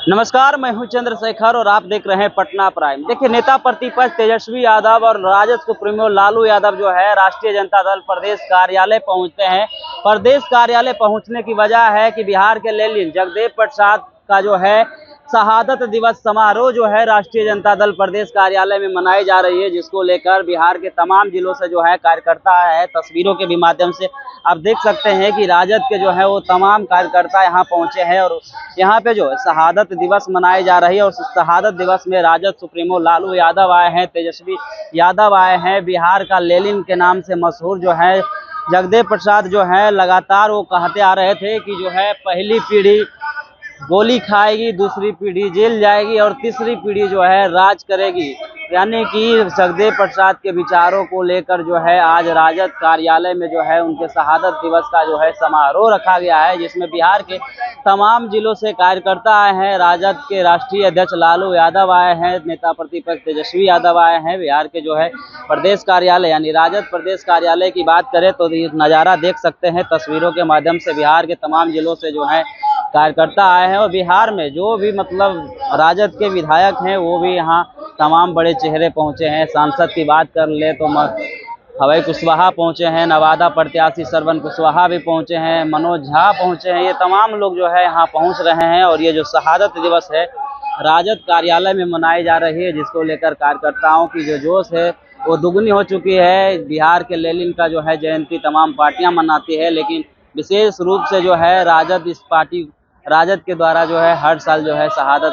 नमस्कार, मैं हूं चंद्रशेखर और आप देख रहे हैं पटना प्राइम। देखिए, नेता प्रतिपक्ष तेजस्वी यादव और राजद सुप्रीमो लालू यादव जो है राष्ट्रीय जनता दल प्रदेश कार्यालय पहुंचते हैं। प्रदेश कार्यालय पहुंचने की वजह है कि बिहार के लेलिन जगदेव प्रसाद का जो है शहादत दिवस समारोह जो है राष्ट्रीय जनता दल प्रदेश कार्यालय में मनाई जा रही है, जिसको लेकर बिहार के तमाम जिलों से जो है कार्यकर्ता है। तस्वीरों के भी माध्यम से आप देख सकते हैं कि राजद के जो है वो तमाम कार्यकर्ता यहाँ पहुंचे हैं और यहाँ पे जो है शहादत दिवस मनाई जा रही है। और शहादत दिवस में राजद सुप्रीमो लालू यादव आए हैं, तेजस्वी यादव आए हैं। बिहार का लेलिन के नाम से मशहूर जो है जगदेव प्रसाद जो है लगातार वो कहते आ रहे थे कि जो है पहली पीढ़ी गोली खाएगी, दूसरी पीढ़ी जेल जाएगी और तीसरी पीढ़ी जो है राज करेगी। यानी कि जगदेव प्रसाद के विचारों को लेकर जो है आज राजद कार्यालय में जो है उनके शहादत दिवस का जो है समारोह रखा गया है, जिसमें बिहार के तमाम जिलों से कार्यकर्ता आए हैं। राजद के राष्ट्रीय अध्यक्ष लालू यादव आए हैं, नेता प्रतिपक्ष तेजस्वी यादव आए हैं। बिहार के जो है प्रदेश कार्यालय यानी राजद प्रदेश कार्यालय की बात करें तो नज़ारा देख सकते हैं तस्वीरों के माध्यम से। बिहार के तमाम जिलों से जो है कार्यकर्ता आए हैं और बिहार में जो भी मतलब राजद के विधायक हैं वो भी यहाँ तमाम बड़े चेहरे पहुंचे हैं। सांसद की बात कर ले तो हवई कुशवाहा पहुंचे हैं, नवादा प्रत्याशी श्रवण कुशवाहा भी पहुंचे हैं, मनोज झा पहुंचे हैं। ये तमाम लोग जो है यहाँ पहुंच रहे हैं और ये जो शहादत दिवस है राजद कार्यालय में मनाई जा रही है, जिसको लेकर कार्यकर्ताओं की जो जोश है वो दुगनी हो चुकी है। बिहार के लेलिन का जो है जयंती तमाम पार्टियां मनाती है, लेकिन विशेष रूप से जो है राजद के द्वारा जो है हर साल जो है शहादत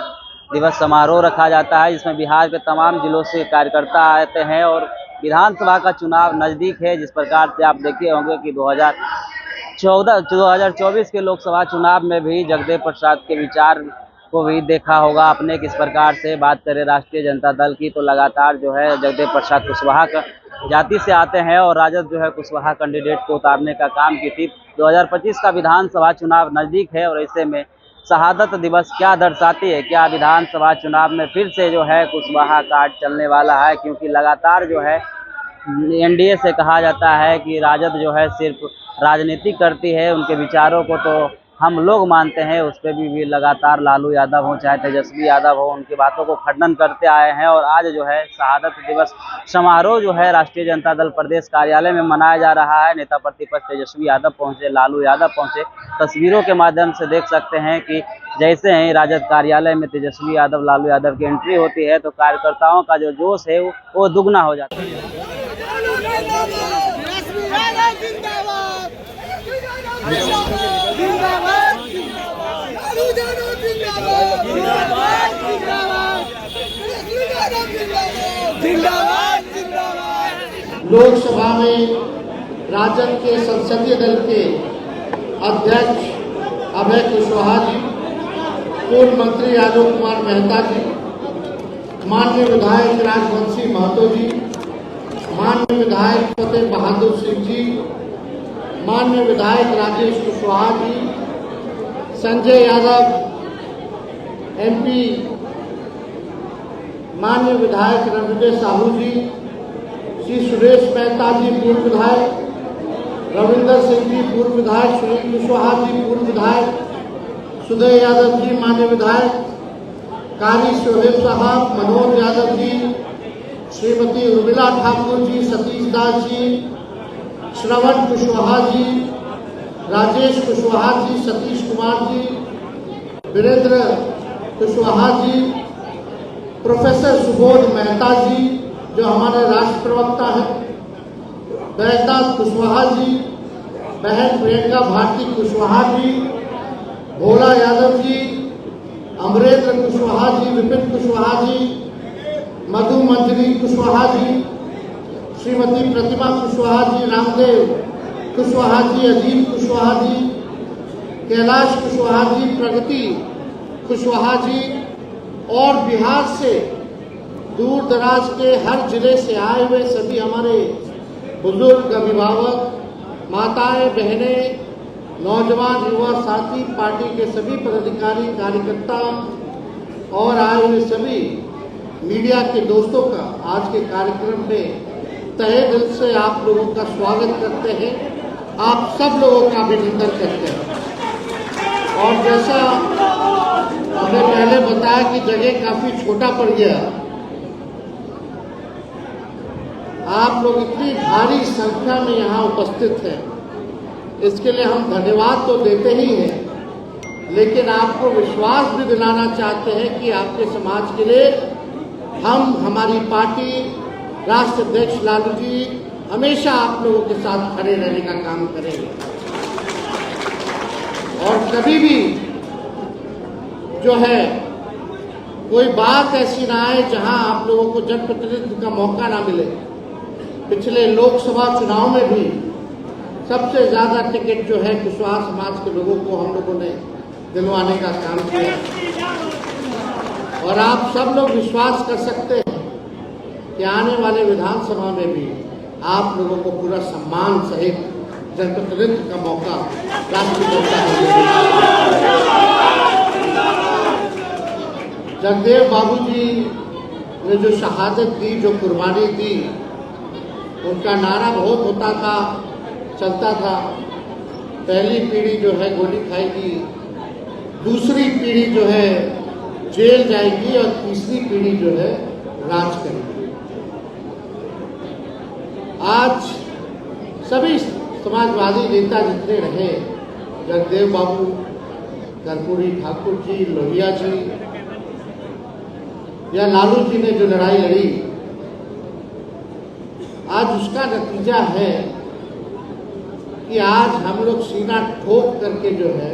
दिवस समारोह रखा जाता है, जिसमें बिहार के तमाम जिलों से कार्यकर्ता आते हैं। और विधानसभा का चुनाव नज़दीक है, जिस प्रकार से आप देखे होंगे कि 2024 के लोकसभा चुनाव में भी जगदेव प्रसाद के विचार को भी देखा होगा आपने। किस प्रकार से बात करें राष्ट्रीय जनता दल की तो लगातार जो है जगदेव प्रसाद कुशवाहा का जाति से आते हैं और राजद जो है कुशवाहा कैंडिडेट को उतारने का काम की थी। 2025 का विधानसभा चुनाव नज़दीक है और ऐसे में शहादत दिवस क्या दर्शाती है, क्या विधानसभा चुनाव में फिर से जो है कुशवाहा कार्ड चलने वाला है? क्योंकि लगातार जो है एनडीए से कहा जाता है कि राजद जो है सिर्फ राजनीति करती है, उनके विचारों को तो हम लोग मानते हैं। उस पर भी लगातार लालू यादव हो चाहे तेजस्वी यादव हो, उनकी बातों को खंडन करते आए हैं। और आज जो है शहादत दिवस समारोह जो है राष्ट्रीय जनता दल प्रदेश कार्यालय में मनाया जा रहा है। नेता प्रतिपक्ष तेजस्वी यादव पहुंचे, लालू यादव पहुंचे। तस्वीरों के माध्यम से देख सकते हैं कि जैसे ही राजद कार्यालय में तेजस्वी यादव लालू यादव की एंट्री होती है तो कार्यकर्ताओं का जो जोश है वो दुगना हो जाता है। लोकसभा में राजद के संसदीय दल के अध्यक्ष अभय कुशवाहा जी, पूर्व मंत्री आलोक कुमार मेहता जी, माननीय विधायक राजवंशी महतो जी, माननीय विधायक फतेह बहादुर सिंह जी, माननीय विधायक राजेश कुशवाहा जी, संजय यादव एमपी, माननीय विधायक रणविजय साहू जी, श्री सुरेश मेहता जी पूर्व विधायक, रविंदर सिंह जी पूर्व विधायक, सुनील कुशवाहा जी पूर्व विधायक, सुदय यादव जी माननीय विधायक, कारी शोहेब साहब, मनोज यादव जी, श्रीमती उर्मिला ठाकुर जी, सतीश दास जी, श्रवण कुशवाहा जी, राजेश कुशवाहा जी, सतीश कुमार जी, वीरेंद्र कुशवाहा जी, प्रोफेसर सुबोध मेहता जी जो हमारे राष्ट्र प्रवक्ता हैं, बैजनाथ कुशवाहा जी, बहन प्रियंका भारती कुशवाहा जी, भोला यादव जी, अमरेंद्र कुशवाहा जी, विपिन कुशवाहा जी, मधु मंजरी कुशवाहा जी, श्रीमती प्रतिमा कुशवाहा जी, रामदेव कुशवाहा जी, अजीत कुशवाहा जी, कैलाश कुशवाहा जी, प्रगति कुशवाहा जी और बिहार से दूर दराज के हर जिले से आए हुए सभी हमारे बुजुर्ग, अभिभावक, माताएं, बहनें, नौजवान, युवा साथी, पार्टी के सभी पदाधिकारी, कार्यकर्ता और आए हुए सभी मीडिया के दोस्तों का आज के कार्यक्रम में तहे दिल से आप लोगों का स्वागत करते हैं। आप सब लोगों का अभिनंदन करते हैं। और जैसा हमने पहले बताया कि जगह काफी छोटा पड़ गया। आप लोग इतनी भारी संख्या में यहाँ उपस्थित हैं, इसके लिए हम धन्यवाद तो देते ही हैं, लेकिन आपको विश्वास भी दिलाना चाहते हैं कि आपके समाज के लिए हम, हमारी पार्टी, राष्ट्र अध्यक्ष लालू जी हमेशा आप लोगों के साथ खड़े रहने का काम करेंगे। और कभी भी जो है कोई बात ऐसी ना आए जहां आप लोगों को जनप्रतिनिधित्व का मौका ना मिले। पिछले लोकसभा चुनाव में भी सबसे ज्यादा टिकट जो है कुशवाहा समाज के लोगों को हम लोगों ने दिलवाने का काम किया, और आप सब लोग विश्वास कर सकते हैं कि आने वाले विधानसभा में भी आप लोगों को पूरा सम्मान सहित जनप्रतिनिधित्व का मौका राष्ट्रीय जनता दल देगी। जगदेव बाबूजी ने जो शहादत दी, जो कुर्बानी दी, उनका नारा बहुत होता था, चलता था, पहली पीढ़ी जो है गोली खाएगी, दूसरी पीढ़ी जो है जेल जाएगी और तीसरी पीढ़ी जो है राज करेगी। आज सभी समाजवादी नेता जितने रहे, जगदेव बाबू, कर्पूरी ठाकुर जी, लोहिया जी या लालू जी ने जो लड़ाई लड़ी, आज उसका नतीजा है कि आज हम लोग सीना ठोक करके जो है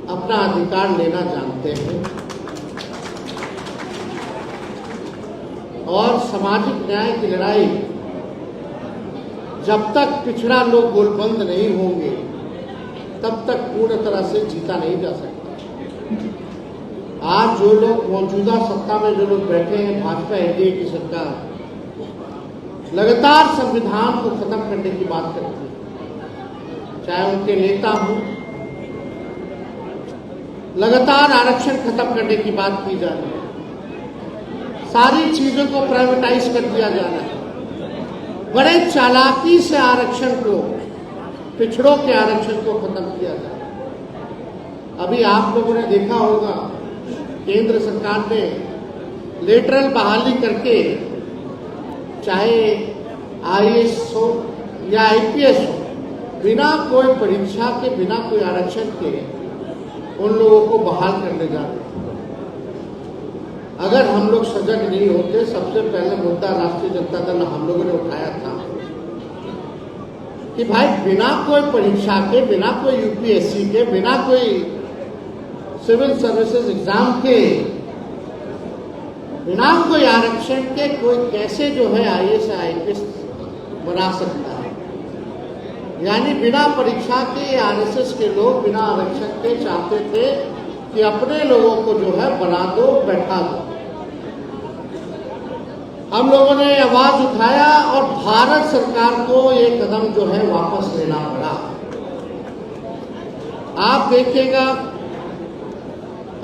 अपना अधिकार लेना जानते हैं, और सामाजिक न्याय की लड़ाई जब तक पिछड़ा लोग गोलबंद नहीं होंगे तब तक पूर्ण तरह से जीता नहीं जा सकता। आज जो लोग मौजूदा सत्ता में जो लोग बैठे हैं, भाजपा एनडीए की सरकार लगातार संविधान को खत्म करने की बात करती है, चाहे उनके नेता हों, लगातार आरक्षण खत्म करने की बात की जा रही है, सारी चीजों को प्राइवेटाइज कर दिया जा रहा है, बड़े चालाकी से आरक्षण को, पिछड़ों के आरक्षण को खत्म किया जा रहा है। अभी आप लोगों ने देखा होगा केंद्र सरकार ने लेटरल बहाली करके, चाहे आईएएस हो या आईपीएस हो, बिना कोई परीक्षा के, बिना कोई आरक्षण के उन लोगों को बहाल करने जा रहे हैं। अगर हम लोग सजग नहीं होते, सबसे पहले मुद्दा राष्ट्रीय जनता दल हम लोगों ने उठाया था कि भाई बिना कोई परीक्षा के, बिना कोई यूपीएससी के, बिना कोई सिविल सर्विसेज एग्जाम के, बिना कोई आरक्षण के कोई कैसे जो है आईएएस आईपीएस बना सकता है। यानी बिना परीक्षा के आरएसएस के लोग बिना आरक्षण के चाहते थे कि अपने लोगों को जो है बना दो, बैठा दो। हम लोगों ने आवाज उठाया और भारत सरकार को ये कदम जो है वापस लेना पड़ा। आप देखिएगा,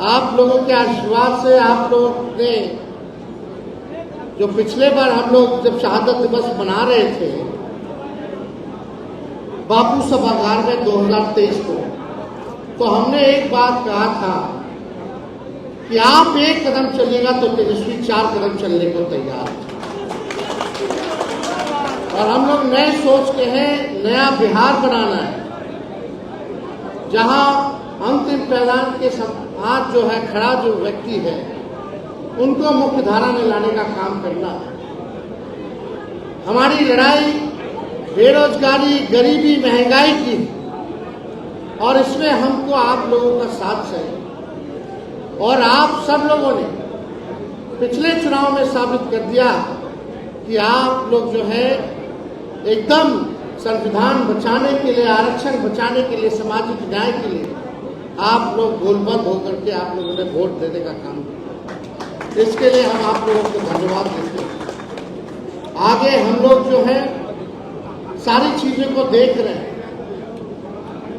आप लोगों के आशीर्वाद से आप लोग ने जो पिछले बार हम लोग जब शहादत दिवस मना रहे थे बापू सभागार में 2023 को, तो हमने एक बात कहा था कि आप एक कदम चलिएगा तो तेजस्वी 4 कदम चलने को तैयार है। और हम लोग नए सोच के हैं, नया बिहार बनाना है, जहां अंतिम पायदान के साथ जो है खड़ा जो व्यक्ति है उनको मुख्य धारा में लाने का काम करना है। हमारी लड़ाई बेरोजगारी, गरीबी, महंगाई की, और इसमें हमको आप लोगों का साथ चाहिए। और आप सब लोगों ने पिछले चुनाव में साबित कर दिया कि आप लोग जो है एकदम संविधान बचाने के लिए, आरक्षण बचाने के लिए, सामाजिक न्याय के लिए आप लोग गोलबंद होकर के आप लोगों ने वोट देने का काम किया। इसके लिए हम आप लोगों को धन्यवाद देते हैं। आगे हम लोग जो है सारी चीजों को देख रहे हैं,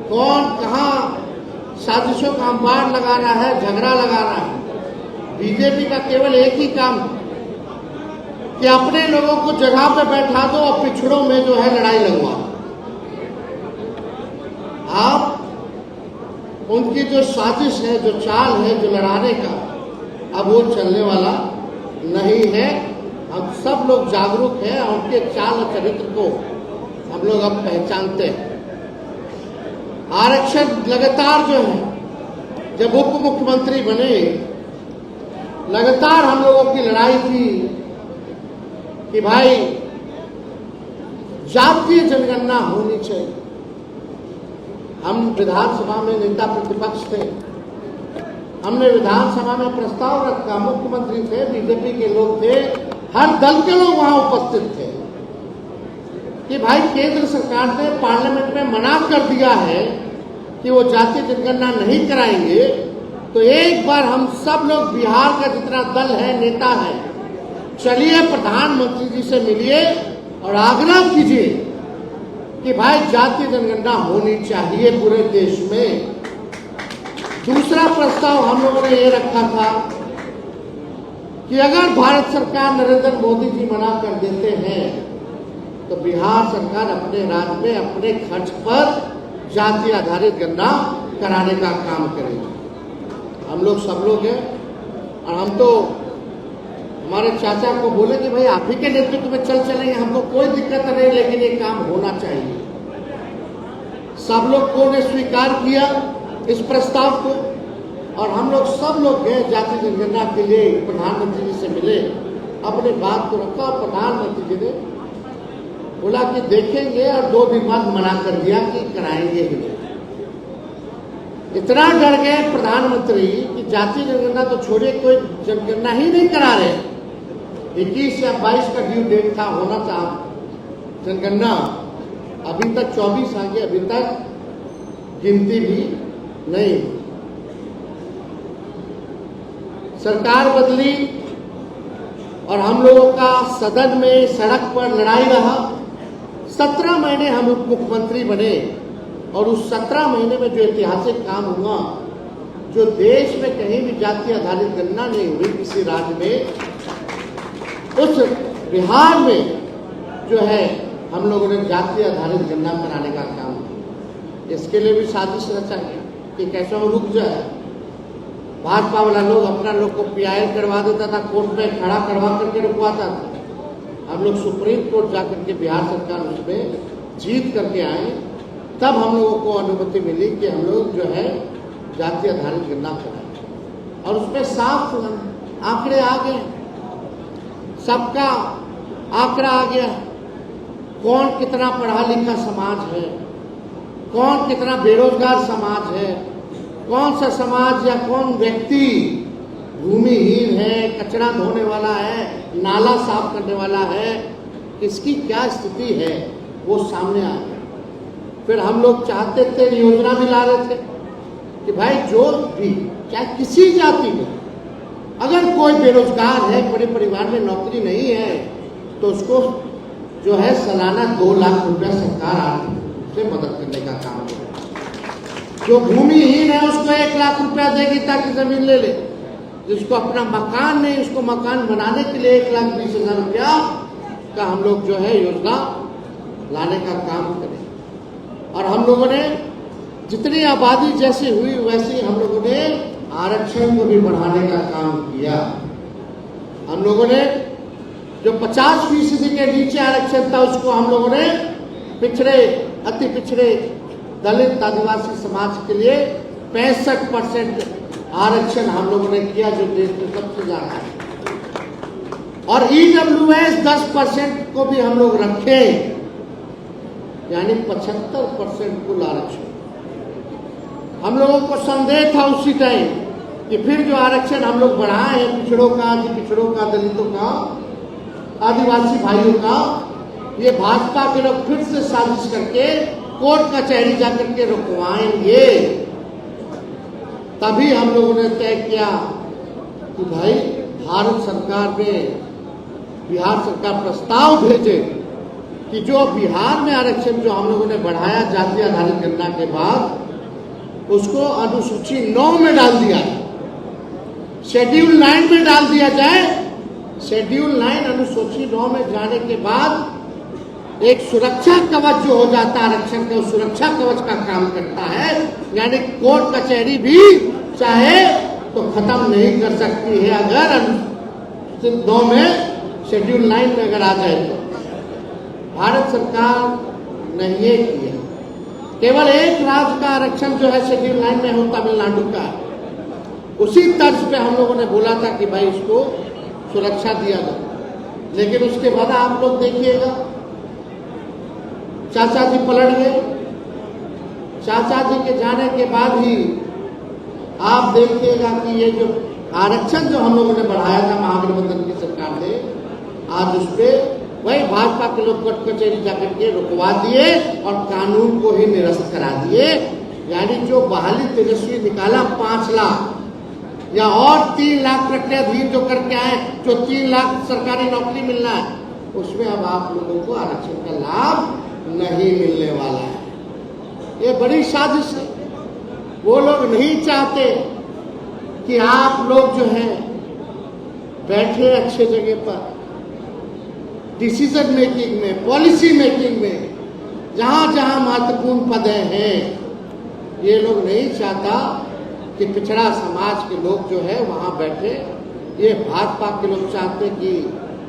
कौन कहाँ साजिशों का अंबार लगा रहा है, झगड़ा लगा रहा है। बीजेपी का केवल एक ही काम है कि अपने लोगों को जगह पे बैठा दो और पिछड़ों में जो है लड़ाई लगवा दो। आप उनकी जो साजिश है, जो चाल है, जो लड़ाने का, अब वो चलने वाला नहीं है। हम सब लोग जागरूक हैं और उनके चाल और चरित्र को हम लोग अब पहचानते हैं। आरक्षण लगातार जो है, जब उप मुख्यमंत्री बने, लगातार हम लोगों की लड़ाई थी कि भाई जातीय जनगणना होनी चाहिए। हम विधानसभा में नेता प्रतिपक्ष थे, हमने विधानसभा में प्रस्ताव रखा, मुख्यमंत्री थे, बीजेपी के लोग थे, हर दल के लोग वहां उपस्थित थे कि भाई केंद्र सरकार ने पार्लियामेंट में मना कर दिया है कि वो जातीय जनगणना नहीं कराएंगे, तो एक बार हम सब लोग बिहार का जितना दल है, नेता है, चलिए प्रधानमंत्री जी से मिलिए और आग्रह कीजिए कि भाई जातीय जनगणना होनी चाहिए पूरे देश में। दूसरा प्रस्ताव हम लोगों ने ये रखा था कि अगर भारत सरकार, नरेंद्र मोदी जी मना कर देते हैं तो बिहार सरकार अपने राज्य में अपने खर्च पर जाति आधारित गणना कराने का काम करेगी। हम लोग सब लोग हैं और हम तो हमारे चाचा को बोले कि भाई आप ही के नेतृत्व में चलेंगे, हमको कोई दिक्कत नहीं, लेकिन ये काम होना चाहिए। सब लोगों ने स्वीकार किया इस प्रस्ताव को और हम लोग सब लोग गए जाति जनगणना के लिए, प्रधानमंत्री जी से मिले, अपने बात को रखा। प्रधानमंत्री जी ने बोला कि देखेंगे और 2 दिन बाद मना कर दिया कि कराएंगे ही नहीं। इतना डर गए प्रधानमंत्री कि जाति जनगणना तो छोड़िए, कोई जनगणना ही नहीं करा रहे। 21 या 22 का ड्यू डेट था, होना था जनगणना, अभी तक 24 आ गए, अभी तक गिनती भी नहीं। सरकार बदली और हम लोगों का सदन में, सड़क पर लड़ाई रहा। 17 महीने हम उप मुख्यमंत्री बने और उस 17 महीने में जो ऐतिहासिक काम हुआ, जो देश में कहीं भी जाति आधारित गणना नहीं हुई किसी राज्य में, उस बिहार में जो है हम लोगों ने जाति आधारित गणना कराने का काम किया। इसके लिए भी साजिश रचा गया कि कैसे वो रुक जाए। भाजपा वाला लोग अपना लोग को PIL करवा देता था, कोर्ट में खड़ा करवा करके रुकवाता था। हम लोग सुप्रीम कोर्ट जाकर के बिहार सरकार उसमें जीत करके आए, तब हम लोगों को अनुमति मिली कि हम लोग जो है जाति आधारित गणना कराएं। और उसमें साफ आंकड़े आ गए, सबका आंकड़ा आ गया, कौन कितना पढ़ा लिखा समाज है, कौन कितना बेरोजगार समाज है, कौन सा समाज या कौन व्यक्ति भूमिहीन है, कचरा धोने वाला है, नाला साफ करने वाला है, इसकी क्या स्थिति है, वो सामने आ गया। फिर हम लोग चाहते थे, योजना भी ला रहे थे कि भाई जो भी, चाहे किसी जाति में अगर कोई बेरोजगार है, बड़े परिवार में नौकरी नहीं है, तो उसको जो है सालाना 2 लाख रुपया सरकार आर्थिक रूप से मदद करने का काम करेगी। जो भूमिहीन है उसको 1 लाख रुपया देगी ताकि जमीन ले ले। जिसको अपना मकान नहीं, उसको मकान बनाने के लिए 1,20,000 रुपया का हम लोग जो है योजना लाने का काम करें। और हम लोगों ने जितनी आबादी जैसी हुई वैसे हम लोगों ने आरक्षण को भी बढ़ाने का काम किया। हम लोगों ने जो 50% के नीचे आरक्षण था उसको हम लोगों ने पिछड़े, अति पिछड़े दलित आदिवासी समाज के लिए 65% आरक्षण हम लोगों ने किया, जो देश में सबसे ज्यादा है। और EWS 10% को भी हम लोग रखे, यानी 75% कुल आरक्षण। हम लोगों को संदेह था उसी टाइम कि फिर जो आरक्षण हम लोग बढ़ाए हैं पिछड़ों का, पिछड़ों का, दलितों का, आदिवासी भाइयों का, ये भाजपा के लोग फिर से साजिश करके कोर्ट कचहरी जाकर के रुकवाएंगे। तभी हम लोगों ने तय किया कि भाई भारत सरकार में, बिहार सरकार प्रस्ताव भेजे कि जो बिहार में आरक्षण जो हम लोगों ने बढ़ाया जाति आधारित गणना के बाद, उसको अनुसूची 9 में डाल दिया, शेड्यूल 9 में डाल दिया जाए। शेड्यूल 9 अनुसूची 9 में जाने के बाद एक सुरक्षा कवच जो हो जाता है आरक्षण का, सुरक्षा कवच का काम करता है। यानी कोर्ट कचहरी भी चाहे तो खत्म नहीं कर सकती है अगर अनुच्छेद 2 में शेड्यूल 9 में अगर आ जाए तो। भारत सरकार ने ये किया, केवल एक राज्य का आरक्षण जो है शेड्यूल 9 में हो, तमिलनाडु का। उसी तर्ज पे हम लोगों ने बोला था कि भाई इसको सुरक्षा दिया जाए, लेकिन उसके बाद आप लोग देखिएगा चाचा जी पलट गए। चाचा जी के जाने के बाद ही आप देखिएगा कि ये जो आरक्षण जो हम लोगों ने बढ़ाया था महागठबंधन की सरकार ने, आज उस पर वही भाजपा के लोग कोर्ट कचहरी जाकर के रुकवा दिए और कानून को ही निरस्त करा दिए। यानी जो बहाली तेजस्वी निकाला 5 लाख या और 3 लाख प्रक्रियाधीन जो करके आए, जो 3 लाख सरकारी नौकरी मिलना है, उसमें अब आप लोगों को आरक्षण का लाभ नहीं मिलने वाला है। ये बड़ी साजिश है। वो लोग नहीं चाहते कि आप लोग जो हैं बैठे अच्छे जगह पर डिसीजन मेकिंग में, पॉलिसी मेकिंग में, जहां जहां महत्वपूर्ण पद हैं। ये लोग नहीं चाहता कि पिछड़ा समाज के लोग जो है वहां बैठे। ये भाजपा के लोग चाहते कि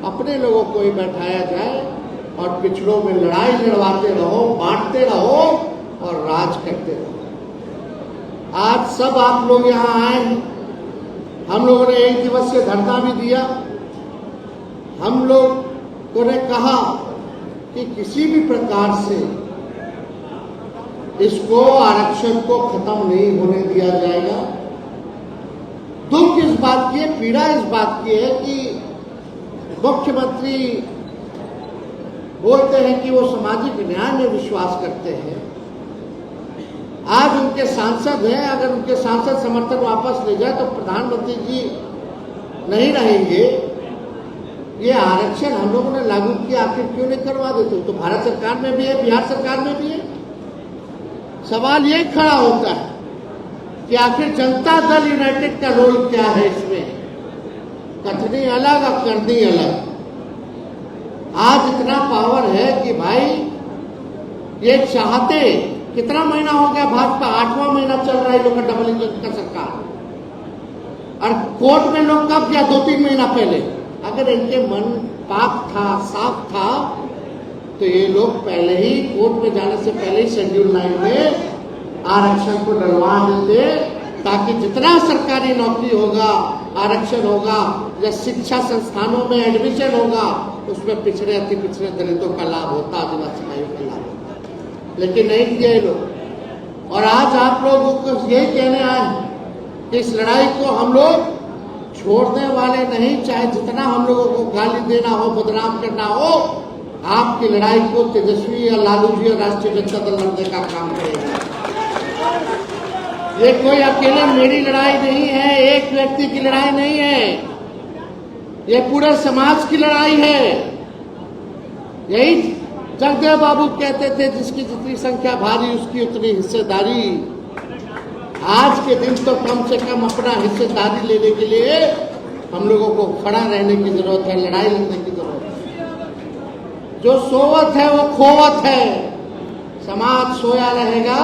अपने लोगों को ही बैठाया जाए और पिछड़ों में लड़ाई लड़वाते रहो, बांटते रहो और राज करते रहो। आज सब आप लोग यहाँ आए हैं। हम लोगों ने 1 दिवसीय धरना भी दिया। हम लोगों ने कहा कि किसी भी प्रकार से इसको आरक्षण को खत्म नहीं होने दिया जाएगा। दुख इस बात की है, पीड़ा इस बात की है कि मुख्यमंत्री बोलते हैं कि वो सामाजिक न्याय में विश्वास करते हैं। आज उनके सांसद हैं, अगर उनके सांसद समर्थन वापस ले जाए तो प्रधानमंत्री जी नहीं रहेंगे। ये आरक्षण हम लोगों ने लागू किया, आखिर क्यों नहीं करवा देते? तो भारत सरकार में भी है, बिहार सरकार में भी है। सवाल ये खड़ा होता है कि आखिर जनता दल यूनाइटेड का रोल क्या है इसमें? कथनी अलग और करनी अलग। आज इतना पावर है कि भाई ये चाहते, कितना महीना हो गया भाजपा, 8वां महीना चल रहा है लोग का डबल इंजन का सरकार, और कोर्ट में लोग कब गया? 2-3 महीना पहले। अगर इनके मन पाक था, साफ था, तो ये लोग पहले ही कोर्ट में जाने से पहले ही शेड्यूल 9 में आरक्षण को डलवा देते, ताकि जितना सरकारी नौकरी होगा, आरक्षण होगा या शिक्षा संस्थानों में एडमिशन होगा, उसमें पिछड़े अति पिछड़े दलितों का लाभ होता, आदिवासी भाइयों का लाभ होता। लेकिन नहीं किया ये लोग। और आज आप लोगों को यही कहने आए हैं कि इस लड़ाई को हम लोग छोड़ने वाले नहीं, चाहे जितना हम लोगों को गाली देना हो, बदनाम करना हो। आपकी लड़ाई को तेजस्वी या लालू जी और राष्ट्रीय जनता दल लड़ने का काम करेगा। ये कोई अकेले मेरी लड़ाई नहीं है, एक व्यक्ति की लड़ाई नहीं है, ये पूरे समाज की लड़ाई है। यही जगदेव बाबू कहते थे, जिसकी जितनी संख्या भारी उसकी उतनी हिस्सेदारी। आज के दिन तो कम से कम अपना हिस्सेदारी लेने के लिए हम लोगों को खड़ा रहने की जरूरत है, लड़ाई लड़ने की जरूरत है। जो सोवत है वो खोवत है। समाज सोया रहेगा,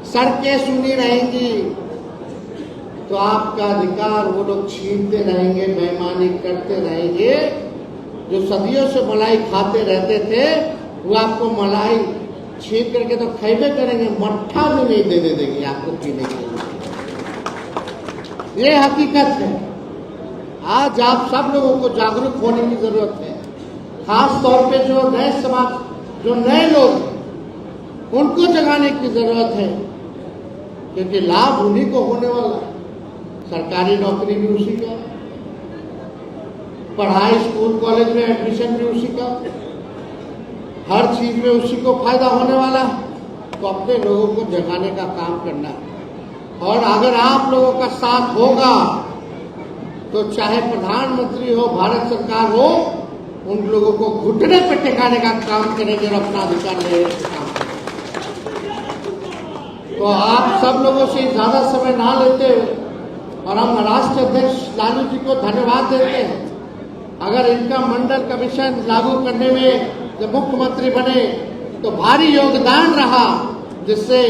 सड़कें सुनी रहेंगी, तो आपका अधिकार वो लोग छीनते रहेंगे, बेईमानी करते रहेंगे। जो सदियों से मलाई खाते रहते थे, वो आपको मलाई छीन करके तो खैबे करेंगे, मट्ठा भी नहीं देने देंगे आपको पीने के लिए। ये हकीकत है। आज आप सब लोगों को जागरूक होने की जरूरत है। खास तौर पे जो नए समाज, जो नए लोग, उनको जगाने की जरूरत है, क्योंकि लाभ उन्हीं को होने वाला है। सरकारी नौकरी भी उसी का, पढ़ाई स्कूल कॉलेज में एडमिशन भी उसी का, हर चीज में उसी को फायदा होने वाला है। तो अपने लोगों को जगाने का काम करना है। और अगर आप लोगों का साथ होगा तो चाहे प्रधानमंत्री हो, भारत सरकार हो, उन लोगों को घुटने पे टिकाने का काम करेंगे और अपना अधिकार लेने का काम करेंगे। तो आप सब लोगों से ज्यादा समय ना लेते हुए, और हम राष्ट्रीय अध्यक्ष लालू जी को धन्यवाद देते हैं। अगर इनका मंडल कमीशन लागू करने में जब मुख्यमंत्री बने तो भारी योगदान रहा, जिससे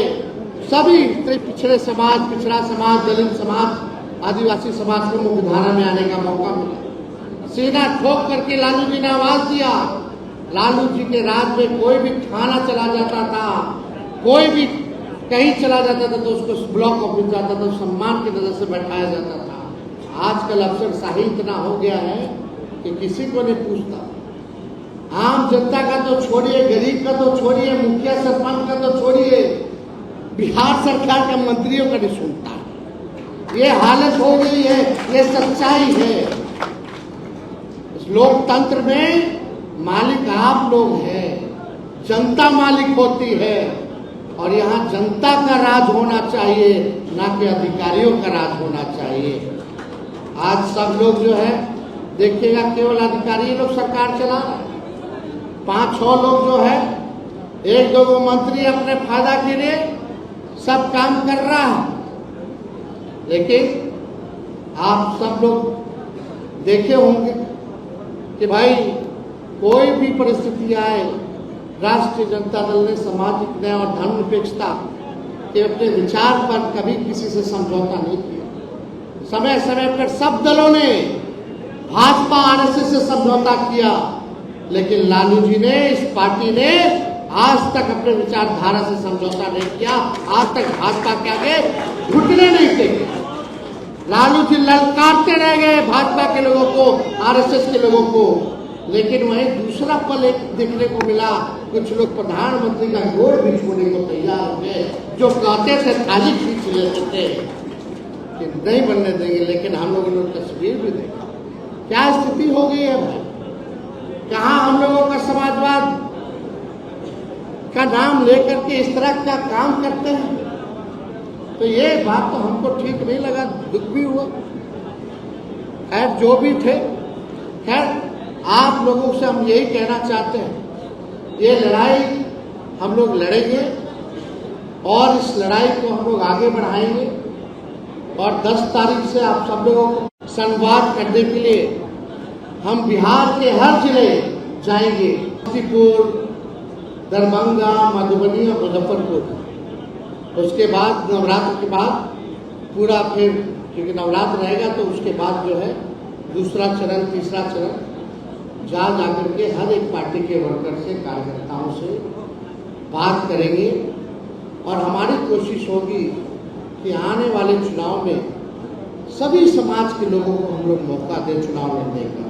सभी पिछड़े समाज, पिछड़ा समाज, दलित समाज, आदिवासी समाज को मुख्यधारा में आने का मौका मिला। सीना ठोक करके लालू जी ने आवाज दिया। लालू जी के राज में कोई भी थाना चला जाता था, कोई भी कहीं चला जाता था तो उसको ब्लॉक ऑफिस जाता था, सम्मान की नजर से बैठाया जाता था। आजकल अफसरशाही इतना हो गया है कि किसी को नहीं पूछता। आम जनता का तो छोड़िए, गरीब का तो छोड़िए, मुखिया सरपंच का तो छोड़िए, बिहार सरकार के मंत्रियों का नहीं सुनता। ये हालत हो गई है, ये सच्चाई है। इस लोकतंत्र में मालिक आप लोग हैं, जनता मालिक होती है, और यहाँ जनता का राज होना चाहिए, ना कि अधिकारियों का राज होना चाहिए। आज सब लोग जो है देखिएगा, केवल अधिकारी लोग सरकार चला रहे हैं। 5-6 लोग जो है, 1-2 मंत्री अपने फायदा के लिए सब काम कर रहा है। लेकिन आप सब लोग देखे होंगे कि भाई कोई भी परिस्थिति आए, राष्ट्रीय जनता दल ने सामाजिक न्याय और धर्मनिरपेक्षता के अपने विचार पर कभी किसी से समझौता नहीं किया। समय समय पर सब दलों ने भाजपा आरएसएस से समझौता किया, लेकिन लालू जी ने, इस पार्टी ने आज तक अपने विचारधारा से समझौता नहीं किया। आज तक भाजपा के आगे घुटने नहीं टेके। लालू जी ललकारते रह गए भाजपा के लोगों को, आरएसएस के लोगों को। लेकिन वहीं दूसरा पल एक देखने को मिला, कुछ लोग प्रधानमंत्री का गोड़ भी छोड़ने को तैयार हो गए, जो कहते थे थाली खींच लेते थे कि नहीं बनने देंगे। लेकिन हम लोगों ने तस्वीर भी देखा, क्या स्थिति हो गई है भाई। कहाँ हम लोगों का समाजवाद का नाम लेकर के इस तरह का काम करते हैं। तो ये बात तो हमको ठीक नहीं लगा, दुख भी हुआ। खैर जो भी थे, खैर आप लोगों से हम यही कहना चाहते हैं, ये लड़ाई हम लोग लड़ेंगे और इस लड़ाई को हम लोग आगे बढ़ाएंगे। और 10 तारीख से आप सब लोगों को संवाद करने के लिए हम बिहार के हर जिले जाएंगे, समस्तीपुर, दरभंगा, मधुबनी और मुजफ्फरपुर। उसके बाद नवरात्र के बाद पूरा फिर, क्योंकि नवरात्र रहेगा तो उसके बाद जो है दूसरा चरण, तीसरा चरण जा करके हर एक पार्टी के वर्कर से, कार्यकर्ताओं से बात करेंगे। और हमारी कोशिश होगी कि आने वाले चुनाव में सभी समाज के लोगों को हम लोग मौका दें चुनाव लड़ने का,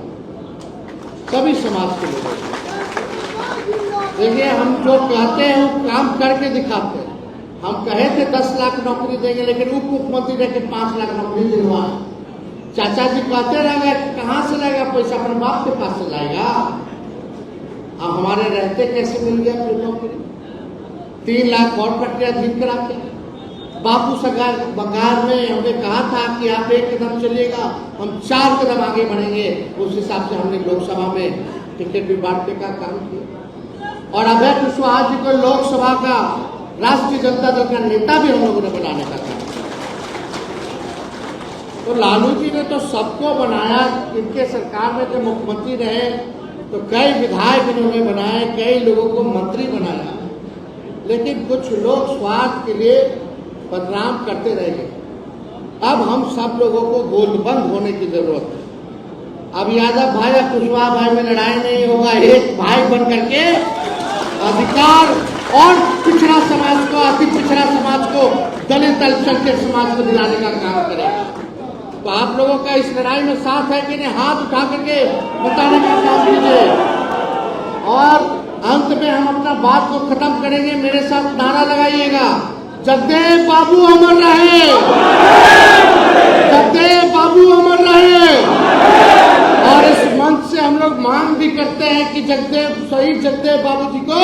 सभी समाज के लोगों को। देखिए, हम जो कहते हैं वो काम करके दिखाते हैं। हम कहे थे 10 लाख नौकरी देंगे, लेकिन उप मुख्यमंत्री ने 5 लाख नौकरी दिलवा। चाचा जी कहते रह गए, कहाँ से लाएगा पैसा, अपने बाप के पास से लाएगा। अब हमारे रहते कैसे मिल गया फिर नौकरी? 3 लाख और प्रक्रिया ठीक कराते। बापू सरकार बंगाल में हमने कहा था कि आप 1 कदम चलिएगा, हम 4 कदम आगे बढ़ेंगे। उस हिसाब से हमने लोकसभा में टिकट भी बांटने का काम किया। और अभय कुशवाहा जी को लोकसभा का राष्ट्रीय जनता दल का नेता भी हम लोगों ने बनाने का काम। तो लालू जी ने तो सबको बनाया। इनके सरकार में जो मुख्यमंत्री रहे तो कई विधायक इन्होंने बनाए, कई लोगों को मंत्री बनाया, लेकिन कुछ लोग स्वार्थ के लिए बदनाम करते रह गए। अब हम सब लोगों को गोलबंद होने की जरूरत है। अब यादव भाई या कुशवाहा भाई में लड़ाई नहीं होगा, एक भाई बन करके अधिकार और पिछड़ा समाज को, अति पिछड़ा समाज को, दलित अल्पसंख्यक समाज को दिलाने का काम करेगा। तो आप लोगों का इस लड़ाई में साथ है कि नहीं, हाथ उठा करके बताने का काम कीजिए। और अंत में हम अपना बात को खत्म करेंगे, मेरे साथ नारा लगाइएगा, जगदेव बाबू अमर रहे, जगदेव बाबू अमर रहे। और इस मंच से हम लोग मांग भी करते हैं कि शहीद जगदेव बाबू जी को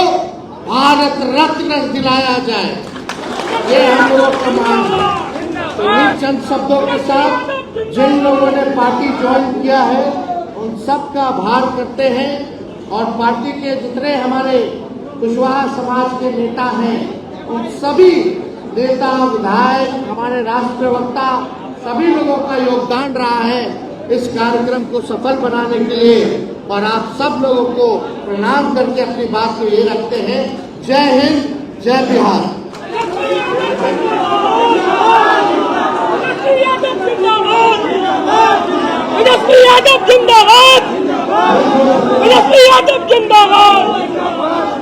भारत रत्न दिलाया जाए। ये हम लोगों का मांग है। तो इन चंद शब्दों के साथ जिन लोगों ने पार्टी ज्वाइन किया है उन सब का आभार करते हैं। और पार्टी के जितने हमारे कुशवाहा समाज के नेता हैं, उन सभी नेता, विधायक, हमारे राष्ट्र प्रवक्ता, सभी लोगों का योगदान रहा है इस कार्यक्रम को सफल बनाने के लिए और आप सब लोगों को प्रणाम करके अपनी बात को ये रखते हैं। जय हिंद, जय बिहार। यादव जिंदाबाद, यादव जिंदाबाद।